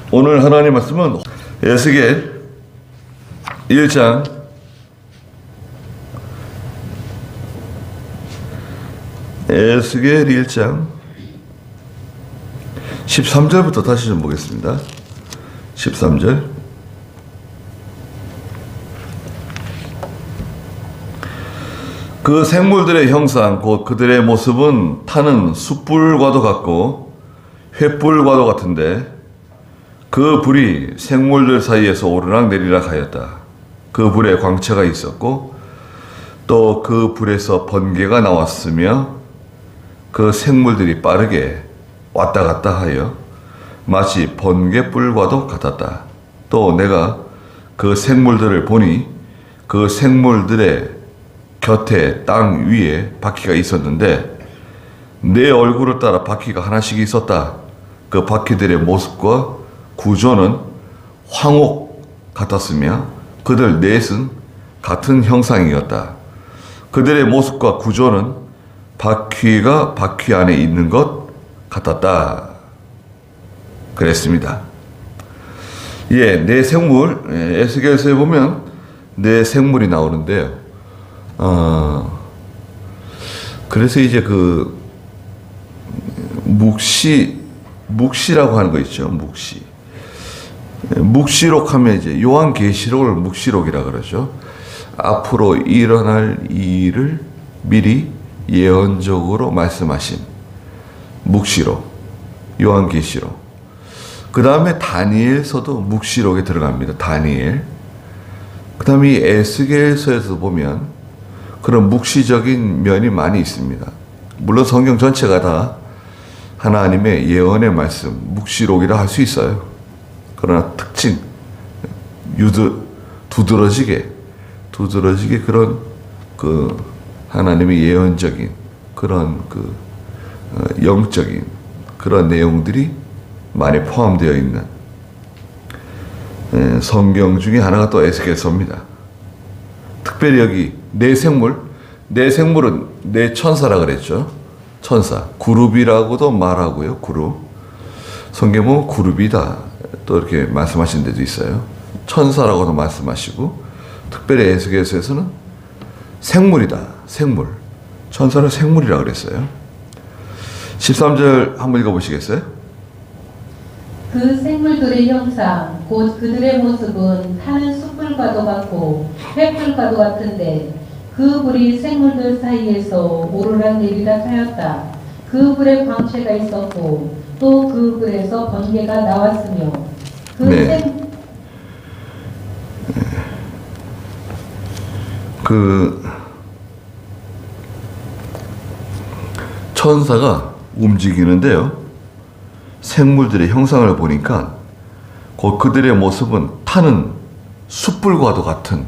오늘 하나님 말씀은 에스겔 1장 13절부터 다시 좀 보겠습니다. 13절. 그 생물들의 형상 곧 그들의 모습은 타는 숯불과도 같고 횃불과도 같은데 그 불이 생물들 사이에서 오르락 내리락 하였다. 그 불에 광채가 있었고 또 그 불에서 번개가 나왔으며 그 생물들이 빠르게 왔다 갔다 하여 마치 번개불과도 같았다. 또 내가 그 생물들을 보니 그 생물들의 곁에 땅 위에 바퀴가 있었는데 내 얼굴을 따라 바퀴가 하나씩 있었다. 그 바퀴들의 모습과 구조는 황옥 같았으며 그들 넷은 같은 형상이었다. 그들의 모습과 구조는 바퀴가 바퀴 안에 있는 것 같았다. 그랬습니다. 네 생물, 에스겔서에 보면 네 생물이 나오는데요. 그래서 이제 그 묵시라고 하는 거 있죠. 묵시록 하면 이제 요한계시록을 묵시록이라 그러죠. 앞으로 일어날 일을 미리 예언적으로 말씀하신 묵시록, 요한계시록. 그 다음에 다니엘서도 묵시록에 들어갑니다. 다니엘. 그 다음에 이 에스겔서에서 보면 그런 묵시적인 면이 많이 있습니다. 물론 성경 전체가 다 하나님의 예언의 말씀, 묵시록이라 할 수 있어요. 그러나 특징, 두드러지게 그런 그 하나님의 예언적인 그런 그 영적인 그런 내용들이 많이 포함되어 있는 성경 중에 하나가 또 에스겔서입니다. 특별히 여기 네 생물은 네 천사라 그랬죠. 천사, 그룹이라고도 말하고요. 그룹. 성경 보면 그룹이다. 또 이렇게 말씀하신 데도 있어요. 천사라고도 말씀하시고, 특별히 에스겔서에서는 생물이다. 생물. 천사를 생물이라고 그랬어요. 13절 한번 읽어보시겠어요? 그 생물들의 형상, 곧 그들의 모습은 타는 숯불과도 같고 횃불과도 같은데 그 불이 생물들 사이에서 오르락 내리락 하였다. 그 불에 광채가 있었고 또 그 불에서 번개가 나왔으며 그 천사가 움직이는데요. 생물들의 형상을 보니까 곧 그들의 모습은 타는 숯불과도 같은,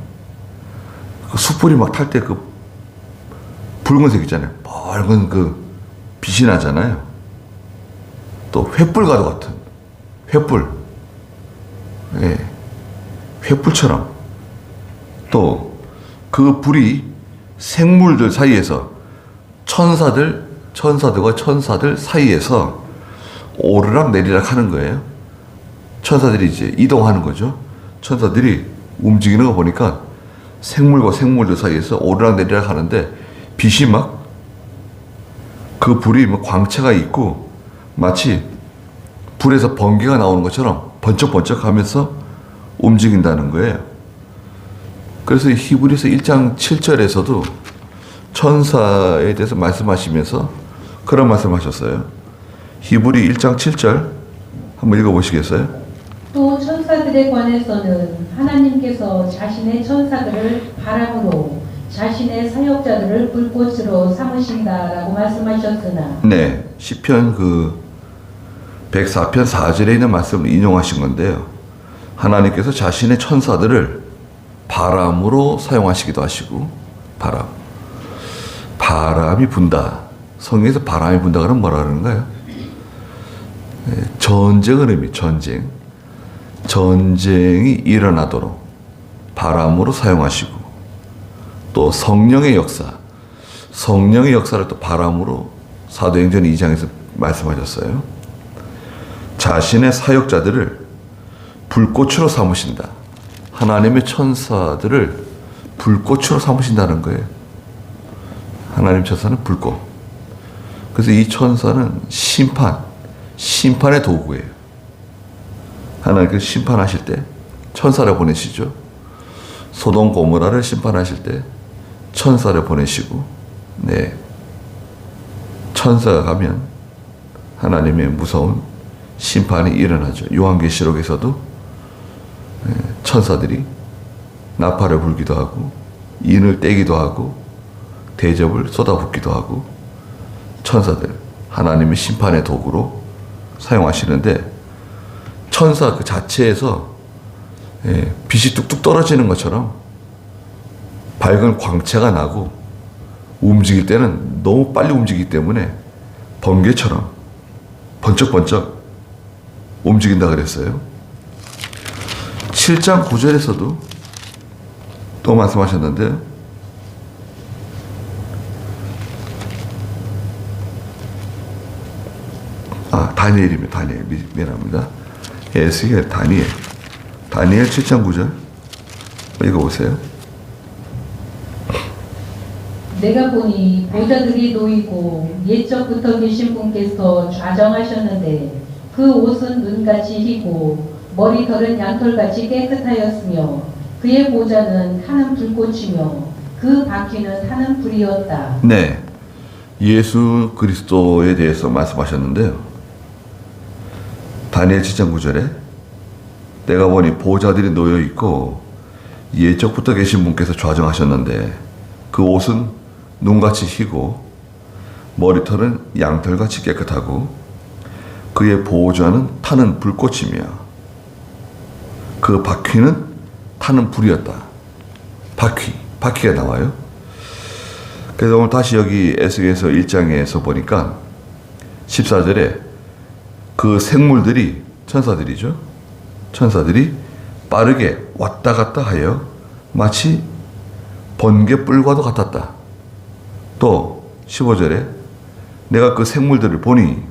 그 숯불이 막 탈 때 그 붉은색 있잖아요. 빨간 그 빛이 나잖아요. 또 횃불과도 같은, 횃불. 횃불처럼. 또 그 불이 생물들 사이에서 천사들과 천사들 사이에서 오르락 내리락 하는 거예요. 천사들이 이제 이동하는 거죠. 천사들이 움직이는 거 보니까 생물과 생물들 사이에서 오르락 내리락 하는데 빛이 막 그 불이 뭐 광채가 있고 마치 불에서 번개가 나오는 것처럼 번쩍번쩍 하면서 움직인다는 거예요. 그래서 히브리서 1장 7절에서도 천사에 대해서 말씀하시면서 그런 말씀하셨어요. 히브리 1장 7절 한번 읽어보시겠어요? 또 천사들에 관해서는 하나님께서 자신의 천사들을 바람으로 자신의 사역자들을 불꽃으로 삼으신다라고 말씀하셨으나 네, 시편 그 104편 4절에 있는 말씀을 인용하신 건데요. 하나님께서 자신의 천사들을 바람으로 사용하시기도 하시고, 바람이 분다. 성경에서 바람이 분다 그러면 뭐라 그러는가요? 전쟁을 의미, 전쟁이 일어나도록 바람으로 사용하시고, 또 성령의 역사를 또 바람으로 사도행전 2장에서 말씀하셨어요. 자신의 사역자들을 불꽃으로 삼으신다. 하나님의 천사들을 불꽃으로 삼으신다는 거예요. 하나님 천사는 불꽃. 그래서 이 천사는 심판의 도구예요. 하나님께서 심판하실 때 천사를 보내시죠. 소돔 고모라를 심판하실 때 천사를 보내시고, 네, 천사가 가면 하나님의 무서운 심판이 일어나죠. 요한계시록에서도 천사들이 나팔을 불기도 하고 인을 떼기도 하고 대접을 쏟아붓기도 하고 천사들 하나님의 심판의 도구로 사용하시는데, 천사 그 자체에서 빛이 뚝뚝 떨어지는 것처럼 밝은 광채가 나고, 움직일 때는 너무 빨리 움직이기 때문에 번개처럼 번쩍번쩍 움직인다 그랬어요. 7장 9절에서도 또 말씀하셨는데요. 다니엘입니다. 다니엘. 미안합니다. 에스겔, 다니엘. 다니엘 7장 9절. 읽어보세요. 내가 보니 보좌들이 놓이고 옛적부터 계신 분께서 좌정하셨는데 그 옷은 눈같이 희고 머리털은 양털같이 깨끗하였으며 그의 보좌는 타는 불꽃이며 그 바퀴는 타는 불이었다. 네, 예수 그리스도에 대해서 말씀하셨는데요. 다니엘 7장 9절에 내가 보니 보좌들이 놓여 있고 옛적부터 계신 분께서 좌정하셨는데 그 옷은 눈같이 희고 머리털은 양털같이 깨끗하고 그의 보좌는 타는 불꽃이며 그 바퀴는 타는 불이었다. 바퀴가 나와요. 그래서 오늘 다시 여기 에스겔서 1장에서 보니까 14절에 그 생물들이, 천사들이죠. 천사들이 빠르게 왔다 갔다 하여 마치 번개불과도 같았다. 또 15절에 내가 그 생물들을 보니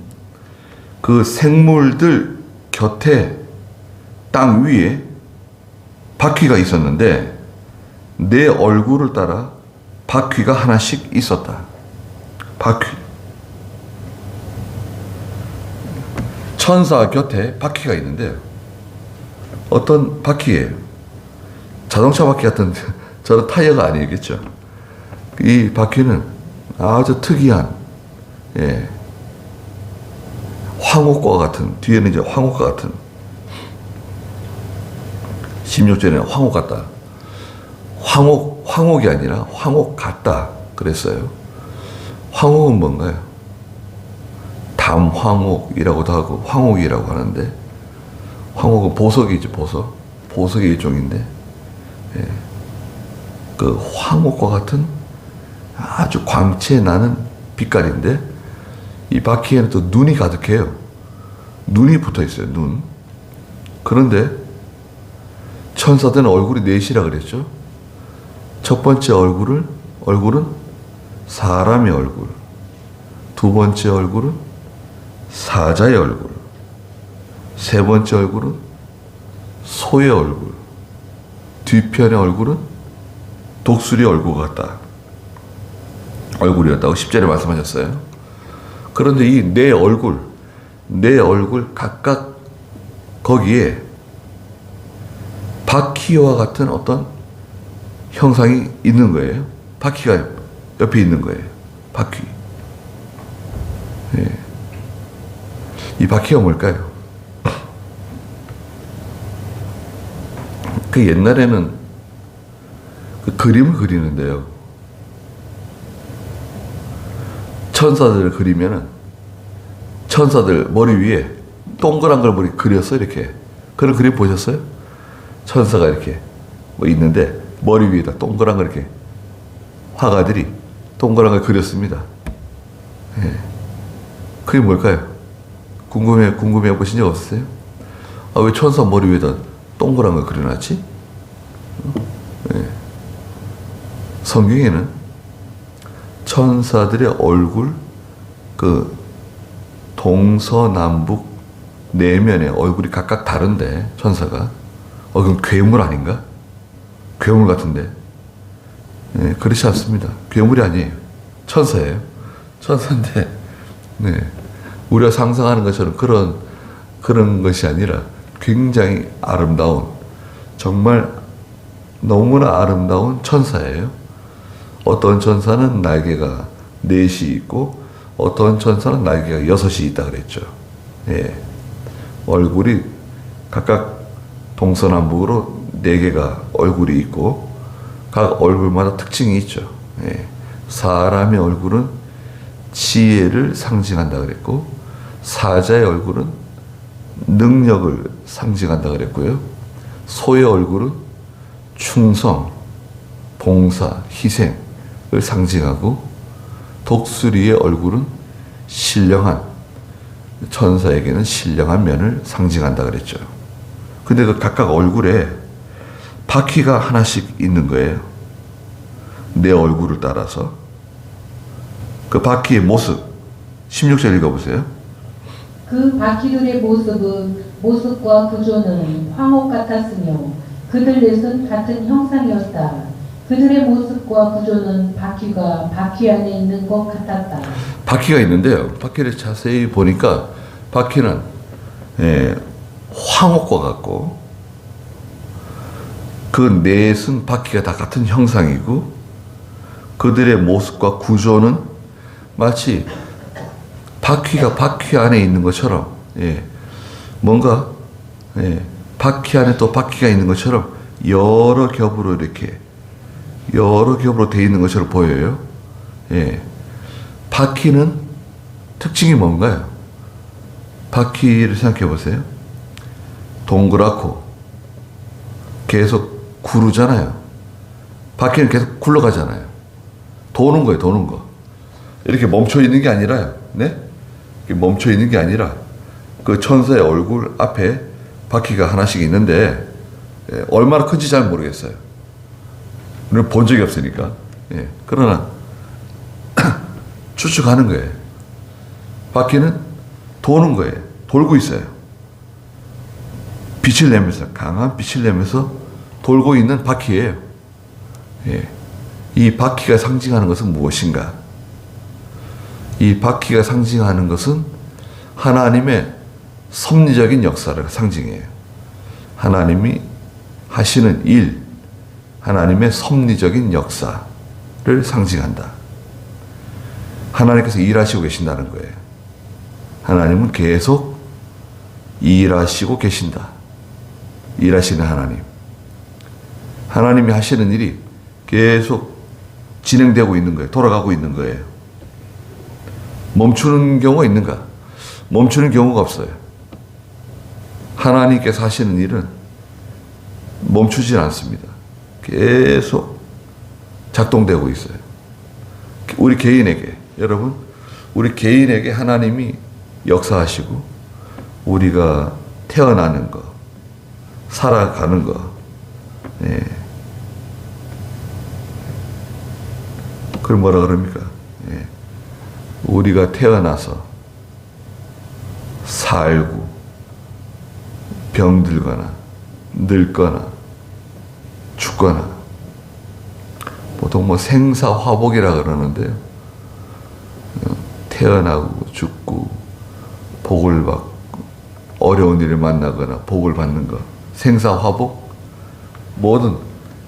그 생물들 곁에 땅 위에 바퀴가 있었는데 내 얼굴을 따라 바퀴가 하나씩 있었다. 바퀴. 천사 곁에 바퀴가 있는데 어떤 바퀴예요? 자동차 바퀴 같은 저런 타이어가 아니겠죠. 이 바퀴는 아주 특이한, 황옥과 같은, 뒤에는 이제 황옥과 같은, 16절에는 황옥 같다. 황옥이 아니라 황옥 같다 그랬어요. 황옥은 뭔가요? 담황옥이라고도 하고 황옥이라고 하는데, 황옥은 보석이죠. 보석의 일종인데, 그 황옥과 같은 아주 광채 나는 빛깔인데, 이 바퀴에는 또 눈이 가득해요. 눈이 붙어 있어요. 눈. 그런데 천사들은 얼굴이 넷이라 그랬죠. 첫 번째 얼굴은 사람의 얼굴, 두 번째 얼굴은 사자의 얼굴, 세 번째 얼굴은 소의 얼굴, 뒤편의 얼굴은 독수리 얼굴 같다. 얼굴이었다고 10절에 말씀하셨어요. 그런데 이 내 얼굴 각각 거기에 바퀴와 같은 어떤 형상이 있는 거예요. 바퀴가 옆에 있는 거예요. 바퀴. 이 바퀴가 뭘까요? 그 옛날에는 그 그림을 그리는데요. 천사들을 그리면은 천사들 머리 위에 동그란 걸 그렸어. 이렇게. 그런 그림 보셨어요? 천사가 이렇게 뭐 있는데 머리 위에다 동그란 걸 이렇게 화가들이 동그란 걸 그렸습니다. 그게 뭘까요? 궁금해 보신 적 없으세요? 왜 천사 머리 위에다 동그란 걸 그려놨지? 성경에는 동서남북 내면에 얼굴이 각각 다른데 천사가 그럼 괴물 아닌가? 괴물 같은데. 네, 그렇지 않습니다. 괴물이 아니에요. 천사예요. 천사인데 우리가 상상하는 것처럼 그런 것이 아니라 굉장히 아름다운, 정말 너무나 아름다운 천사예요. 어떤 천사는 날개가 4시 있고 어떤 천사는 날개가 6이 있다 그랬죠. 예. 얼굴이 각각 동서남북으로 4개가 얼굴이 있고 각 얼굴마다 특징이 있죠. 예. 사람의 얼굴은 지혜를 상징한다 그랬고 사자의 얼굴은 능력을 상징한다 그랬고요. 소의 얼굴은 충성, 봉사, 희생을 상징하고 독수리의 얼굴은 신령한, 천사에게는 신령한 면을 상징한다 그랬죠. 근데 그 각각 얼굴에 바퀴가 하나씩 있는 거예요. 내 얼굴을 따라서. 그 바퀴의 모습 16절 읽어보세요. 그 바퀴들의 모습과 구조는 황옥 같았으며 그들 넷은 같은 형상이었다. 그들의 모습과 구조는 바퀴가 바퀴 안에 있는 것 같았다. 바퀴가 있는데요. 바퀴를 자세히 보니까 바퀴는 황옥과 같고 그 넷은 바퀴가 다 같은 형상이고 그들의 모습과 구조는 마치 바퀴가 바퀴 안에 있는 것처럼 뭔가 바퀴 안에 또 바퀴가 있는 것처럼 여러 겹으로 되어 있는 것처럼 보여요. 바퀴는 특징이 뭔가요? 바퀴를 생각해 보세요. 동그랗고 계속 구르잖아요. 바퀴는 계속 굴러가잖아요. 도는 거예요, 도는 거. 이렇게 멈춰 있는 게 아니라요. 네? 이렇게 멈춰 있는 게 아니라 그 천사의 얼굴 앞에 바퀴가 하나씩 있는데 얼마나 큰지 잘 모르겠어요. 우리는 본 적이 없으니까. 그러나 추측하는 거예요. 바퀴는 도는 거예요. 돌고 있어요. 빛을 내면서, 강한 빛을 내면서 돌고 있는 바퀴예요. 이 바퀴가 상징하는 것은 무엇인가? 이 바퀴가 상징하는 것은 하나님의 섭리적인 역사를 상징해요. 하나님이 하시는 일, 하나님의 섭리적인 역사를 상징한다. 하나님께서 일하시고 계신다는 거예요. 하나님은 계속 일하시고 계신다. 일하시는 하나님. 하나님이 하시는 일이 계속 진행되고 있는 거예요. 돌아가고 있는 거예요. 멈추는 경우가 있는가? 멈추는 경우가 없어요. 하나님께서 하시는 일은 멈추질 않습니다. 계속 작동되고 있어요. 우리 개인에게, 여러분, 우리 개인에게 하나님이 역사하시고 우리가 태어나는 거, 살아가는 거, 그걸 뭐라 그럽니까? 우리가 태어나서 살고 병들거나 늙거나 죽거나 보통 생사화복이라 그러는데요. 태어나고 죽고 복을 받고 어려운 일을 만나거나 복을 받는 것, 생사화복, 모든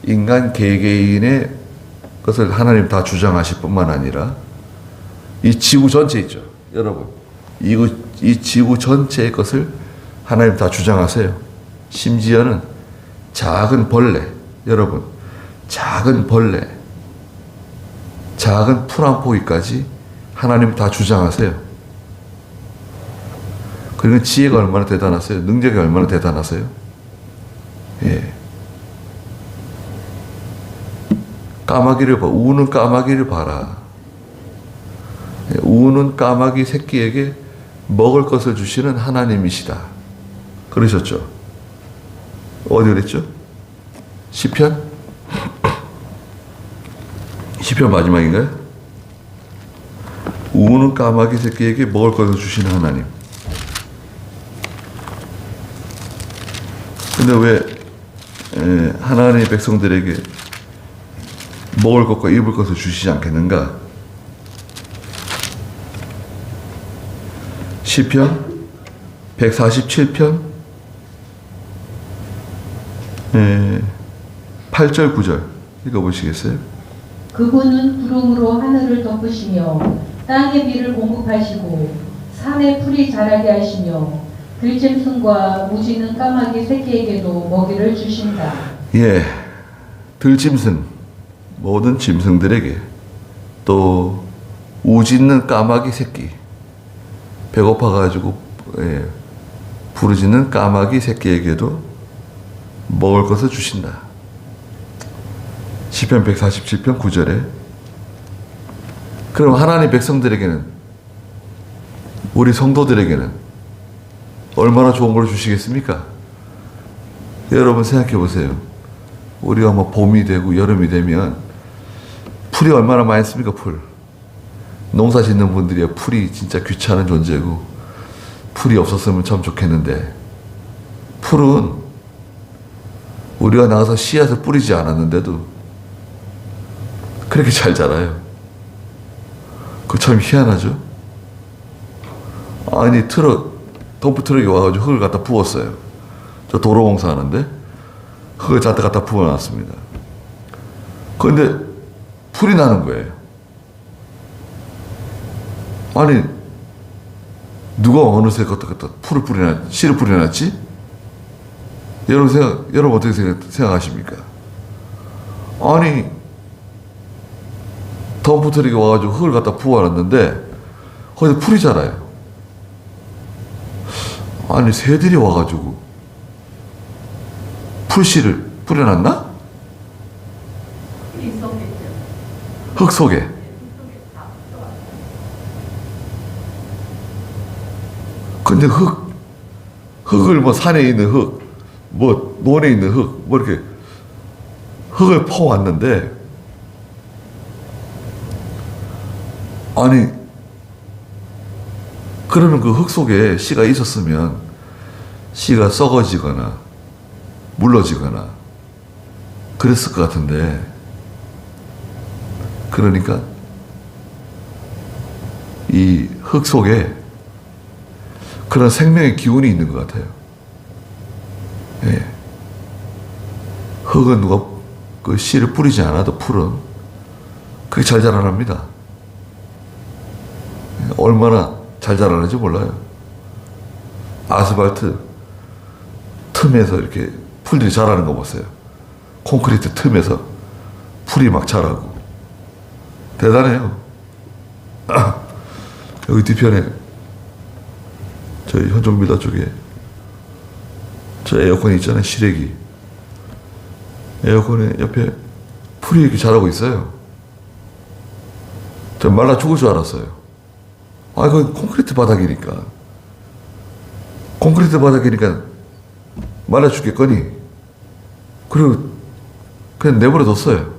인간 개개인의 것을 하나님 다 주장하실 뿐만 아니라 이 지구 전체 있죠, 여러분. 이 지구 전체의 것을 하나님 다 주장하세요. 심지어는 작은 벌레, 여러분, 작은 벌레, 작은 풀 한 포기까지 하나님 다 주장하세요. 그리고 지혜가 얼마나 대단하세요? 능력이 얼마나 대단하세요? 까마귀를 봐. 우는 까마귀를 봐라. 우는 까마귀 새끼에게 먹을 것을 주시는 하나님이시다. 그러셨죠? 어디 그랬죠? 시편? 시편 마지막인가요? 우는 까마귀 새끼에게 먹을 것을 주시는 하나님. 근데 왜 하나님의 백성들에게 먹을 것과 입을 것을 주시지 않겠는가? 시편 147편 8절 9절 읽어보시겠어요? 그분은 구름으로 하늘을 덮으시며 땅의 비를 공급하시고 산에 풀이 자라게 하시며 들짐승과 우짖는 까마귀 새끼에게도 먹이를 주신다. 예, 들짐승 모든 짐승들에게 또 우짖는 까마귀 새끼 배고파가지고 부르짖는 까마귀 새끼에게도 먹을 것을 주신다. 시편 147편 9절에 그럼 하나님 백성들에게는 우리 성도들에게는 얼마나 좋은 걸 주시겠습니까? 여러분 생각해 보세요. 우리가 뭐 봄이 되고 여름이 되면 풀이 얼마나 많이 씁니까? 풀. 농사 짓는 분들이 풀이 진짜 귀찮은 존재고 풀이 없었으면 참 좋겠는데 풀은 우리가 나가서 씨앗을 뿌리지 않았는데도 그렇게 잘 자라요. 그거 참 희한하죠? 아니 덤프 트럭이 와가지고 흙을 갖다 부었어요. 저 도로 공사하는데 흙을 잔뜩 갖다 부어놨습니다. 그런데 풀이 나는 거예요. 아니 누가 어느새 갖다 풀을 씨를 뿌려놨지? 여러분 어떻게 생각하십니까? 아니 덤프 트럭이 와가지고 흙을 갖다 부어놨는데 거기서 풀이 자라요. 아니 새들이 와가지고 풀씨를 뿌려놨나? 흙 속에. 근데 흙을 뭐 산에 있는 흙, 뭐 논에 있는 흙, 뭐 이렇게 흙을 퍼왔는데 아니 그러면 그 흙 속에 씨가 있었으면 씨가 썩어지거나 물러지거나 그랬을 것 같은데 그러니까 이 흙 속에 그런 생명의 기운이 있는 것 같아요. 예. 흙은 누가 그 씨를 뿌리지 않아도 풀은 그게 잘 자라납니다. 얼마나 잘 자라는지 몰라요. 아스팔트 틈에서 이렇게 풀들이 자라는 거 보세요. 콘크리트 틈에서 풀이 막 자라고. 대단해요. 여기 뒤편에 저희 현종빌라 쪽에 저 에어컨이 있잖아요. 실외기. 에어컨에 옆에 풀이 이렇게 자라고 있어요. 저 말라 죽을 줄 알았어요. 아, 이건 콘크리트 바닥이니까. 콘크리트 바닥이니까 말라 죽겠거니. 그리고 그냥 내버려 뒀어요.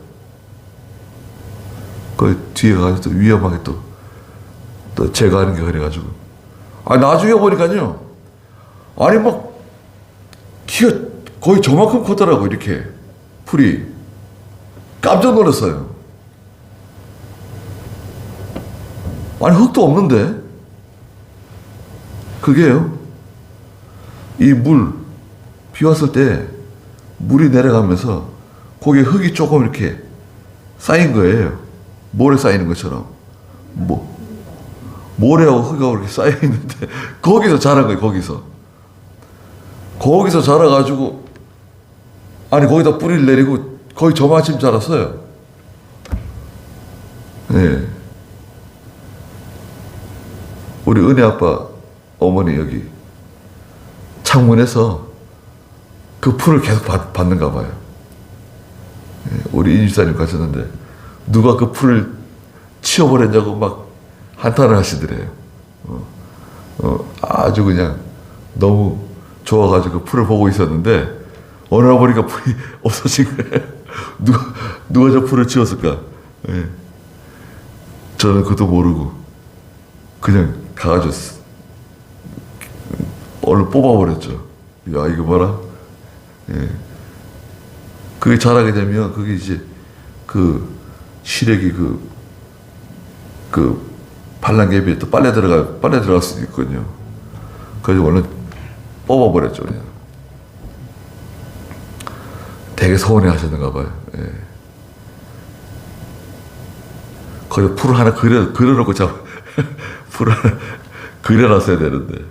그 뒤에 가서 또 위험하게 또 제거하는 게 그래가지고. 아, 나중에 보니까요. 아니, 막, 키가 거의 저만큼 컸더라고, 이렇게. 풀이. 깜짝 놀랐어요. 아니, 흙도 없는데. 그게요. 이 비 왔을 때 물이 내려가면서 거기에 흙이 조금 이렇게 쌓인 거예요. 모래 쌓이는 것처럼. 모래하고 흙하고 이렇게 쌓여 있는데 거기서 자란 거예요. 거기서 자라가지고 아니 거기다 뿌리를 내리고 거의 저마침 자랐어요. 네. 우리 은혜 아빠 어머니 여기 창문에서 그 풀을 계속 받는가 봐요. 네. 우리 인집사님 가셨는데 누가 그 풀을 치워버렸냐고 막 한탄을 하시더래요. 아주 그냥 너무 좋아가지고 그 풀을 보고 있었는데 어느 날 보니까 풀이 없어진 거예요. 누가 저 풀을 치웠을까? 예. 저는 그것도 모르고 그냥 가가지고 얼른 뽑아버렸죠. 야, 이거 봐라. 예. 그게 자라게 되면 그게 이제 그 시래기 그 반란개비에 또 빨래 들어갈 수도 있거든요. 그래서 얼른 뽑아버렸죠, 그냥. 되게 서운해 하셨는가 봐요. 예. 거기 풀을 하나 그려놓고 풀을 하나 그려놨어야 되는데.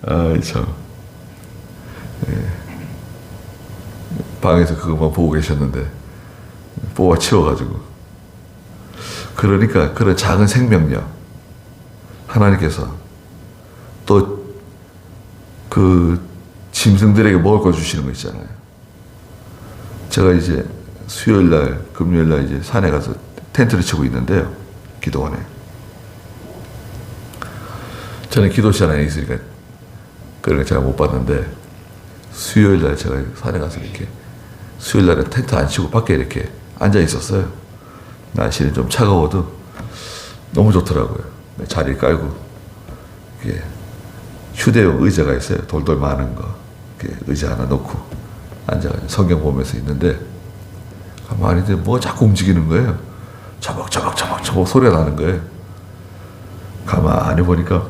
아이, 참. 예. 방에서 그것만 보고 계셨는데, 뽑아 치워가지고. 그러니까 그런 작은 생명력, 하나님께서 또 그 짐승들에게 먹을 거 주시는 거 있잖아요. 제가 이제 수요일날, 금요일날 이제 산에 가서 텐트를 치고 있는데요. 기도원에. 저는 기도실 안에 있으니까 그런 거 제가 못 봤는데, 수요일날 제가 산에 가서 이렇게, 수요일날은 텐트 안 치고 밖에 이렇게 앉아 있었어요. 날씨는 좀 차가워도 너무 좋더라고요. 자리 깔고, 이게 휴대용 의자가 있어요. 돌돌 많은 거. 이렇게 의자 하나 놓고 앉아가지고 성경 보면서 있는데, 가만히 있는데 뭐가 자꾸 움직이는 거예요. 저벅 소리가 나는 거예요. 가만히 보니까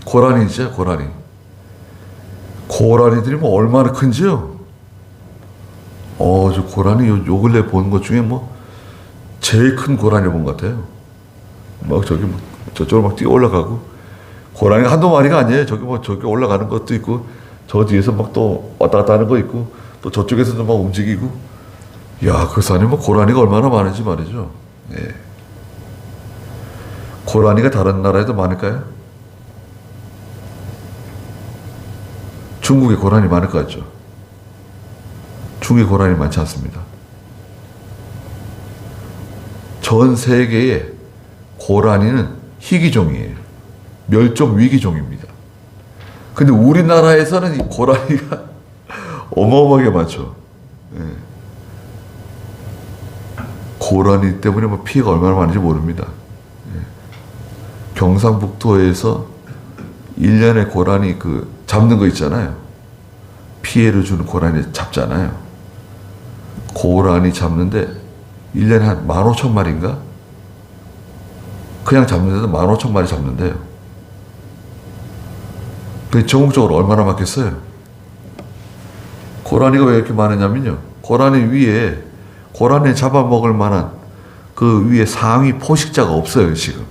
고라니죠, 고라니. 고라니들이 뭐 얼마나 큰지요? 저 고라니 요 근래 본 것 중에 뭐 제일 큰 고라니 본 것 같아요. 막 저기 뭐 저쪽으로 막 뛰어 올라가고, 고라니가 한두 마리가 아니에요. 저기 올라가는 것도 있고, 저 뒤에서 막 또 왔다 갔다 하는 거 있고, 또 저쪽에서도 막 움직이고. 야, 그 산에 뭐 고라니가 얼마나 많은지 말이죠. 예. 고라니가 다른 나라에도 많을까요? 중국에 고라니 많을 것 같죠? 중국에 고라니 많지 않습니다. 전 세계에 고라니는 희귀종이에요. 멸종 위기종입니다. 근데 우리나라에서는 이 고라니가 어마어마하게 많죠. 예. 고라니 때문에 뭐 피해가 얼마나 많은지 모릅니다. 예. 경상북도에서 1년에 고라니 잡는 거 있잖아요. 피해를 주는 고라니 잡잖아요. 고라니 잡는데 1년에 한 15,000마리인가? 그냥 잡는데도 15,000마리 잡는데요. 그 전국적으로 얼마나 많겠어요? 고라니가 왜 이렇게 많으냐면요. 고라니 잡아먹을 만한 그 위에 상위 포식자가 없어요, 지금.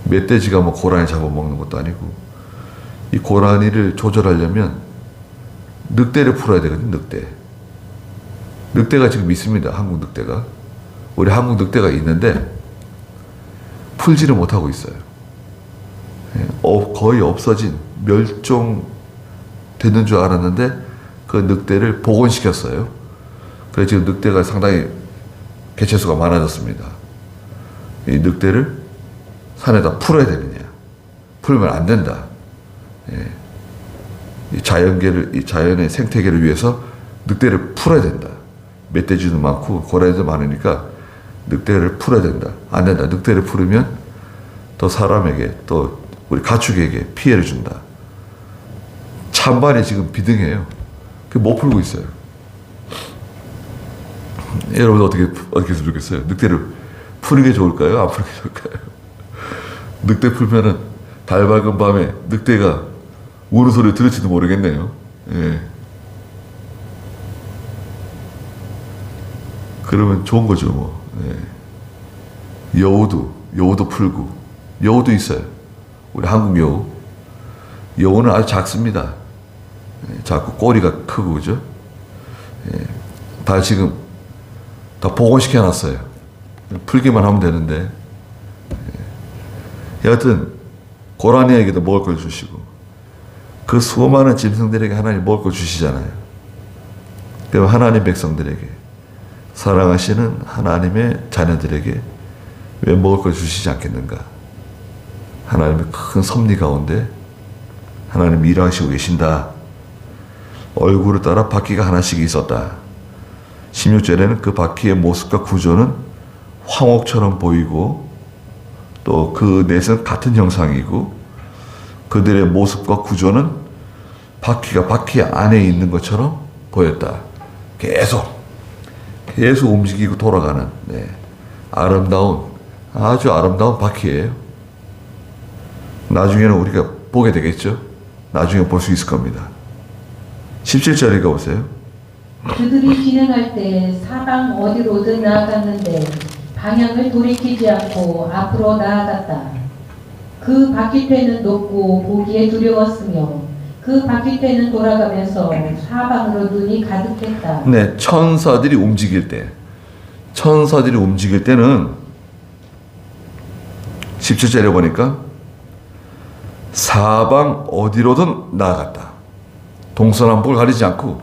멧돼지가 뭐 고라니 잡아먹는 것도 아니고. 이 고라니를 조절하려면 늑대를 풀어야 되거든요, 늑대. 늑대가 지금 있습니다, 한국 늑대가. 우리 한국 늑대가 있는데 풀지를 못하고 있어요. 거의 없어진, 멸종되는 줄 알았는데 그 늑대를 복원시켰어요. 그래서 지금 늑대가 상당히 개체수가 많아졌습니다. 이 늑대를 산에다 풀어야 되느냐? 풀면 안 된다. 이 자연의 생태계를 위해서 늑대를 풀어야 된다. 멧돼지도 많고 고라니도 많으니까 늑대를 풀어야 된다. 안 된다. 늑대를 풀으면 또 사람에게, 또 우리 가축에게 피해를 준다. 찬반이 지금 비등해요. 못 풀고 있어요. 여러분 어떻게 했으면 좋겠어요? 늑대를 푸는 게 좋을까요? 안 푸는 게 좋을까요? 늑대 풀면은 달 밝은 밤에 늑대가 우는 소리 들을지도 모르겠네요. 예. 그러면 좋은 거죠, 뭐. 예. 여우도 풀고, 여우도 있어요. 우리 한국 여우. 여우는 아주 작습니다. 예. 작고 꼬리가 크고, 그죠? 예. 지금 다 복원시켜 놨어요. 풀기만 하면 되는데. 예. 여하튼, 고라니에게도 먹을 걸 주시고, 그 수많은 짐승들에게 하나님 먹을 걸 주시잖아요. 그럼 하나님 백성들에게, 사랑하시는 하나님의 자녀들에게 왜 먹을 걸 주시지 않겠는가? 하나님의 큰 섭리 가운데 하나님이 일하시고 계신다. 얼굴을 따라 바퀴가 하나씩 있었다. 16절에는 그 바퀴의 모습과 구조는 황옥처럼 보이고, 또 그 넷은 같은 형상이고, 그들의 모습과 구조는 바퀴가 바퀴 안에 있는 것처럼 보였다. 계속 움직이고 돌아가는, 네, 아주 아름다운 바퀴예요. 나중에는 우리가 보게 되겠죠. 나중에 볼 수 있을 겁니다. 17절 읽어보세요. 그들이 진행할 때 사방 어디로든 나아갔는데 방향을 돌이키지 않고 앞으로 나아갔다. 그 바퀴대는 높고 보기에 두려웠으며 그 바퀴대는 돌아가면서 사방으로 눈이 가득했다. 네, 천사들이 움직일 때는 17절에 보니까 사방 어디로든 나아갔다. 동서남북을 가리지 않고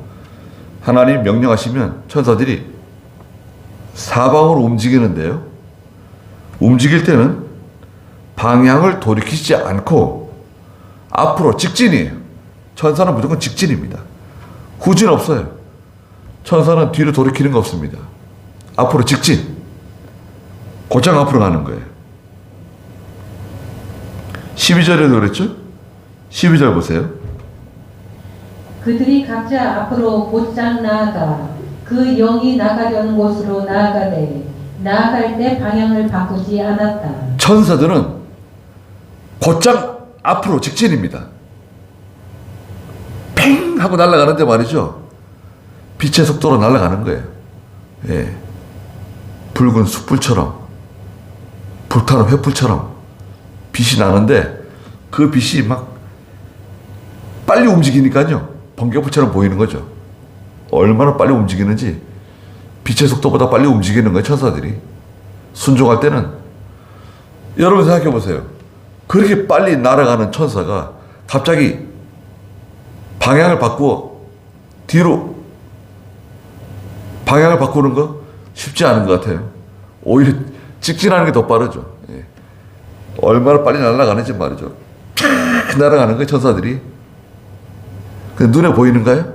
하나님 명령하시면 천사들이 사방으로 움직이는데요. 움직일 때는 방향을 돌이키지 않고 앞으로 직진이에요. 천사는 무조건 직진입니다. 후진 없어요. 천사는 뒤로 돌이키는 거 없습니다. 앞으로 직진. 곧장 앞으로 가는 거예요. 12절에도 그랬죠? 12절 보세요. 그들이 각자 앞으로 곧장 나아가 그 영이 나가려는 곳으로 나아가되 나아갈 때 방향을 바꾸지 않았다. 천사들은 곧장 앞으로 직진입니다. 팽 하고 날아가는데 말이죠. 빛의 속도로 날아가는 거예요. 예. 붉은 숯불처럼, 불타는 횃불처럼 빛이 나는데 그 빛이 막 빨리 움직이니까요. 번개불처럼 보이는 거죠. 얼마나 빨리 움직이는지 빛의 속도보다 빨리 움직이는 거예요. 천사들이. 순종할 때는. 여러분 생각해 보세요. 그렇게 빨리 날아가는 천사가 갑자기 방향을 바꾸어 뒤로 방향을 바꾸는 거 쉽지 않은 것 같아요. 오히려 직진하는 게 더 빠르죠. 예. 얼마나 빨리 날아가는지 말이죠. 쫙 날아가는 거예요. 천사들이. 근데 눈에 보이는가요?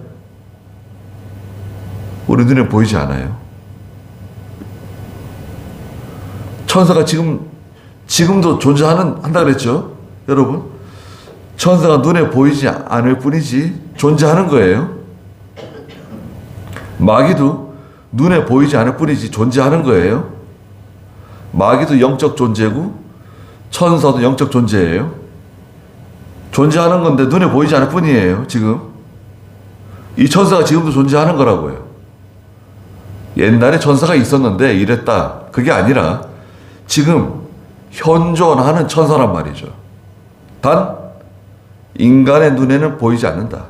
우리 눈에 보이지 않아요. 천사가 지금도 한다 그랬죠? 여러분. 천사가 눈에 보이지 않을 뿐이지 존재하는 거예요. 마귀도 눈에 보이지 않을 뿐이지 존재하는 거예요. 마귀도 영적 존재고 천사도 영적 존재예요. 존재하는 건데 눈에 보이지 않을 뿐이에요. 지금. 이 천사가 지금도 존재하는 거라고요. 옛날에 천사가 있었는데 이랬다. 그게 아니라 지금 현존하는 천사란 말이죠. 단 인간의 눈에는 보이지 않는다.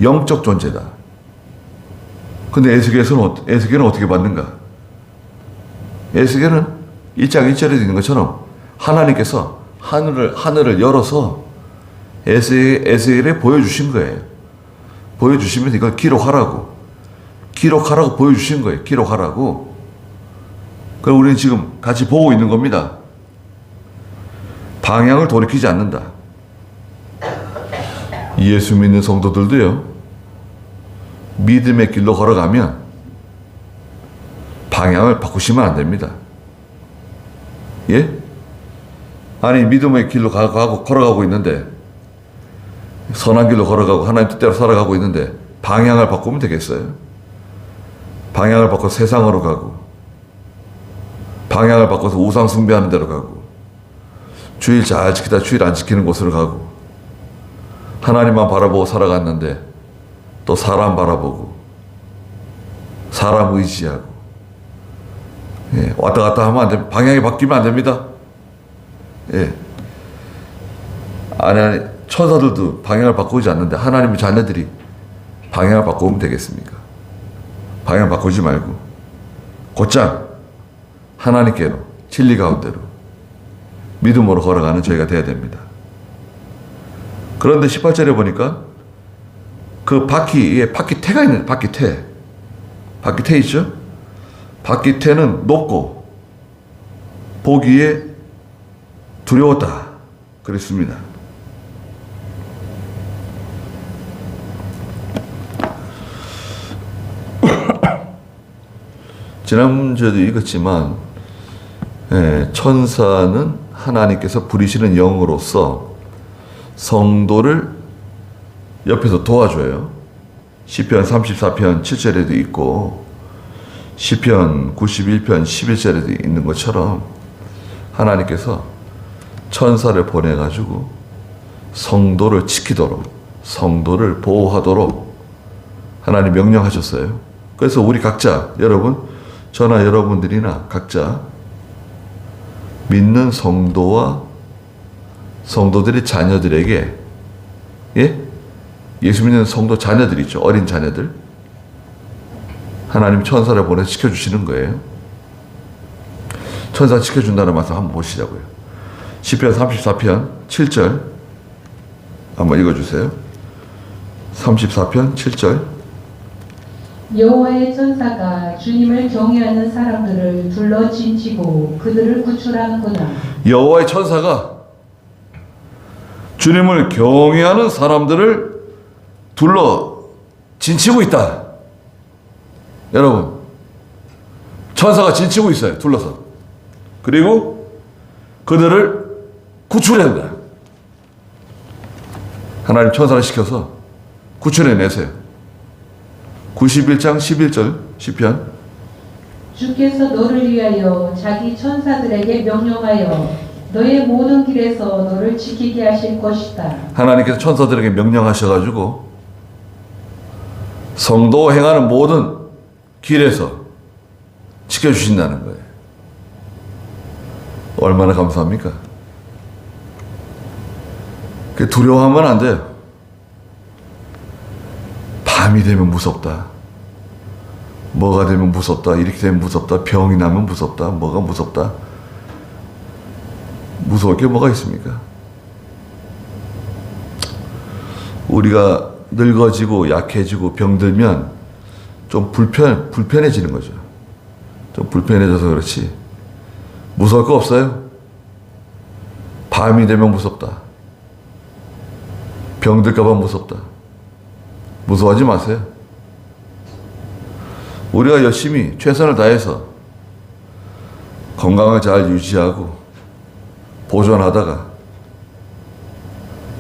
영적 존재다. 근데 에스겔은 어떻게 받는가? 에스겔은 1장 1절에 있는 것처럼 하나님께서 하늘을 열어서 에스겔에 보여주신 거예요. 보여주시면서 이걸 기록하라고 보여주신 거예요. 기록하라고. 그럼 우리는 지금 같이 보고 있는 겁니다. 방향을 돌이키지 않는다. 예수 믿는 성도들도요, 믿음의 길로 걸어가면 방향을 바꾸시면 안 됩니다. 예? 아니, 믿음의 길로 걸어가고 있는데, 선한 길로 걸어가고 하나님 뜻대로 살아가고 있는데 방향을 바꾸면 되겠어요? 방향을 바꿔 세상으로 가고, 방향을 바꿔서 우상 숭배하는 데로 가고, 주일 잘 지키다 주일 안 지키는 곳으로 가고, 하나님만 바라보고 살아갔는데 또 사람 바라보고 사람 의지하고, 예, 왔다 갔다 하면 안 됩니다. 방향이 바뀌면 안 됩니다. 예. 아니, 천사들도 방향을 바꾸지 않는데 하나님의 자녀들이 방향을 바꾸면 되겠습니까? 방향 바꾸지 말고 곧장 하나님께로, 진리 가운데로 믿음으로 걸어가는 저희가 돼야 됩니다. 그런데 18절에 보니까 그 바퀴에 바퀴태가 있는, 바퀴태 있죠? 바퀴태는 높고 보기에 두려웠다 그랬습니다. 지난주에도 읽었지만, 예, 천사는 하나님께서 부리시는 영으로서 성도를 옆에서 도와줘요. 시편 34편 7절에도 있고 시편 91편 11절에도 있는 것처럼 하나님께서 천사를 보내가지고 성도를 지키도록, 성도를 보호하도록 하나님 명령하셨어요. 그래서 우리 각자, 여러분, 저나 여러분들이나 각자 믿는 성도와 성도들의 자녀들에게, 예? 예수 믿는 성도 자녀들 있죠. 어린 자녀들. 하나님 천사를 보내서 지켜주시는 거예요. 천사 지켜준다는 말씀 한번 보시자고요. 시편 34편 7절 한번 읽어주세요. 34편 7절. 여호와의 천사가 주님을 경외하는 사람들을 둘러 진치고 그들을 구출하는구나. 여호와의 천사가 주님을 경외하는 사람들을 둘러 진치고 있다. 여러분, 천사가 진치고 있어요. 둘러서. 그리고 그들을 구출해야 한다. 하나님 천사를 시켜서 구출해내세요. 91장 11절 시편. 주께서 너를 위하여 자기 천사들에게 명령하여 너의 모든 길에서 너를 지키게 하실 것이다. 하나님께서 천사들에게 명령하셔가지고 성도 행하는 모든 길에서 지켜주신다는 거예요. 얼마나 감사합니까? 두려워하면 안 돼요. 밤이 되면 무섭다. 뭐가 되면 무섭다. 이렇게 되면 무섭다. 병이 나면 무섭다. 뭐가 무섭다. 무서울 게 뭐가 있습니까? 우리가 늙어지고 약해지고 병들면 좀 불편해지는 거죠. 좀 불편해져서 그렇지. 무서울 거 없어요. 밤이 되면 무섭다. 병들까봐 무섭다. 무서워하지 마세요. 우리가 열심히 최선을 다해서 건강을 잘 유지하고 보존하다가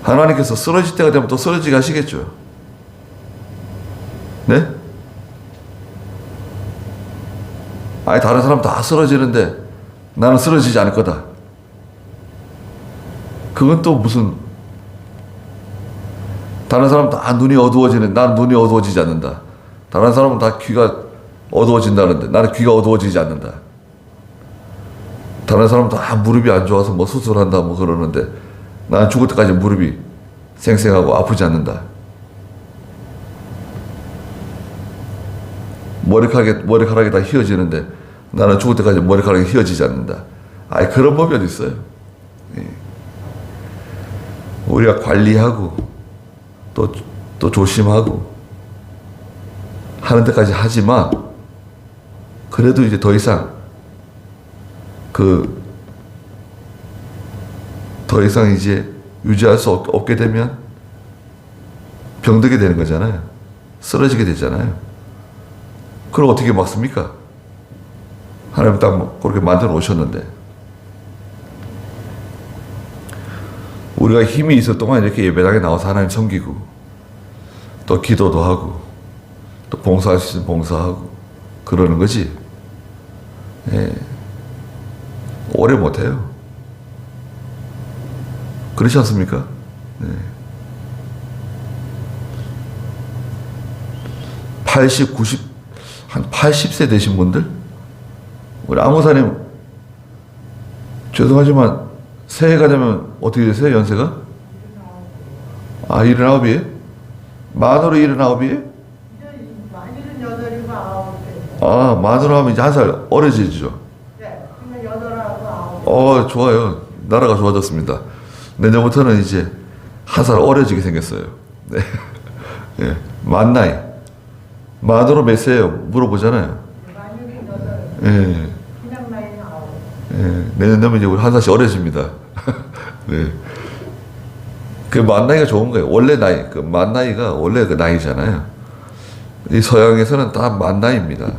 하나님께서 쓰러질 때가 되면 또 쓰러지게 하시겠죠. 네? 아니 다른 사람 다 쓰러지는데 나는 쓰러지지 않을 거다. 그건 또 무슨, 다른 사람 다 눈이 어두워지는데 나는 눈이 어두워지지 않는다. 다른 사람은 다 귀가 어두워진다는데 나는 귀가 어두워지지 않는다. 다른 사람은 다 무릎이 안 좋아서 뭐 수술한다 뭐 그러는데 나는 죽을 때까지 무릎이 생생하고 아프지 않는다. 머리카락이 다 휘어지는데 나는 죽을 때까지 머리카락이 휘어지지 않는다. 아이, 그런 법이 어디 있어요. 예. 우리가 관리하고 또 조심하고 하는 데까지 하지만 그래도 이제 더 이상 이제 유지할 수 없게 되면 병들게 되는 거잖아요. 쓰러지게 되잖아요. 그걸 어떻게 막습니까? 하나님 딱 그렇게 만들어 오셨는데 우리가 힘이 있을 동안 이렇게 예배당에 나와서 하나님 섬기고 또 기도도 하고 또 봉사할 수 있으면 봉사하고 그러는 거지. 예. 오래 못해요. 그렇지 않습니까? 네. 80, 90, 한 80세 되신 분들? 우리 안목사님, 죄송하지만 새해가 되면 어떻게 되세요? 연세가? 79이에요? 만으로 79이에요? 만으로 하면 이제 한 살 어려지죠? 네, 그냥 8하고 9. 좋아요. 나라가 좋아졌습니다. 내년부터는 이제 한 살 어려지게 생겼어요. 네. 예. 만 나이. 만으로 몇 세예요? 물어보잖아요. 만으로 8. 예. 그냥 나이는 9. 예. 내년 되면 이제 우리 한 살씩 어려집니다. 네. 그 만 나이가 좋은 거예요. 원래 나이. 그 만 나이가 원래 그 나이잖아요. 이 서양에서는 다 만 나이입니다.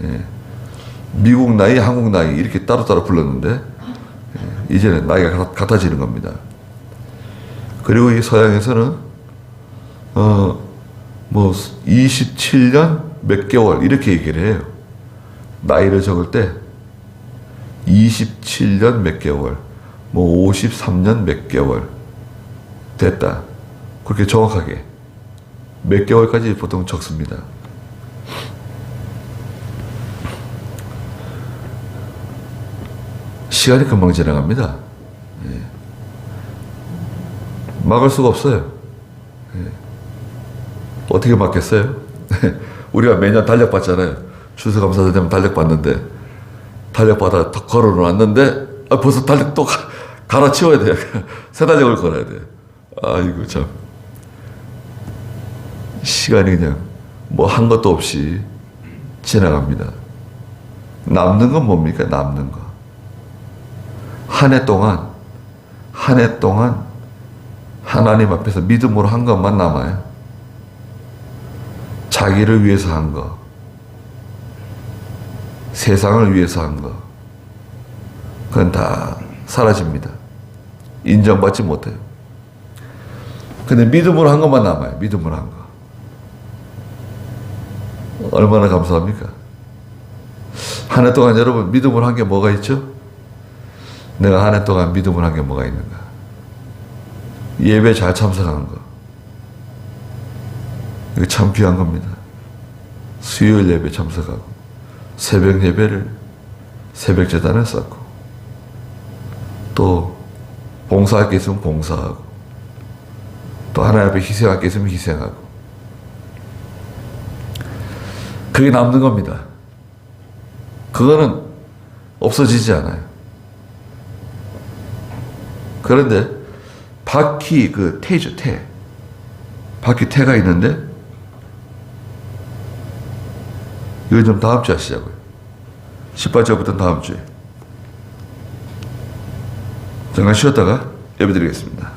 예. 미국 나이, 한국 나이 이렇게 따로따로 불렀는데 이제는 나이가 같아지는 겁니다. 그리고 이 서양에서는 뭐 27년 몇 개월 이렇게 얘기를 해요. 나이를 적을 때 27년 몇 개월, 뭐 53년 몇 개월 됐다. 그렇게 정확하게 몇 개월까지 보통 적습니다. 시간이 금방 지나갑니다. 예. 막을 수가 없어요. 예. 어떻게 막겠어요? 우리가 매년 달력 받잖아요. 추수감사절 되면 달력 받는데, 달력 받아 걸어 놨는데 벌써 달력 또 갈아치워야 돼요. 새 달력을 걸어야 돼요. 아이고 참, 시간이 그냥 뭐 한 것도 없이 지나갑니다. 남는 건 뭡니까? 남는 거. 한 해 동안 하나님 앞에서 믿음으로 한 것만 남아요. 자기를 위해서 한 거, 세상을 위해서 한 거, 그건 다 사라집니다. 인정받지 못해요. 근데 믿음으로 한 것만 남아요. 믿음으로 한 거. 얼마나 감사합니까? 한 해 동안 여러분 믿음으로 한 게 뭐가 있죠? 내가 한 해 동안 믿음으로 한 게 뭐가 있는가? 예배 잘 참석한 거. 이거 참 귀한 겁니다. 수요일 예배 참석하고, 새벽 예배를, 새벽 제단을 쌓고, 또 봉사할 게 있으면 봉사하고, 또 하나님 앞에 희생할 게 있으면 희생하고, 그게 남는 겁니다. 그거는 없어지지 않아요. 그런데 바퀴 그 태죠, 태. 바퀴 태가 있는데 이거 좀 다음 주에 하시자고요. 18절부터는 다음 주에. 잠깐 쉬었다가 예배 드리겠습니다.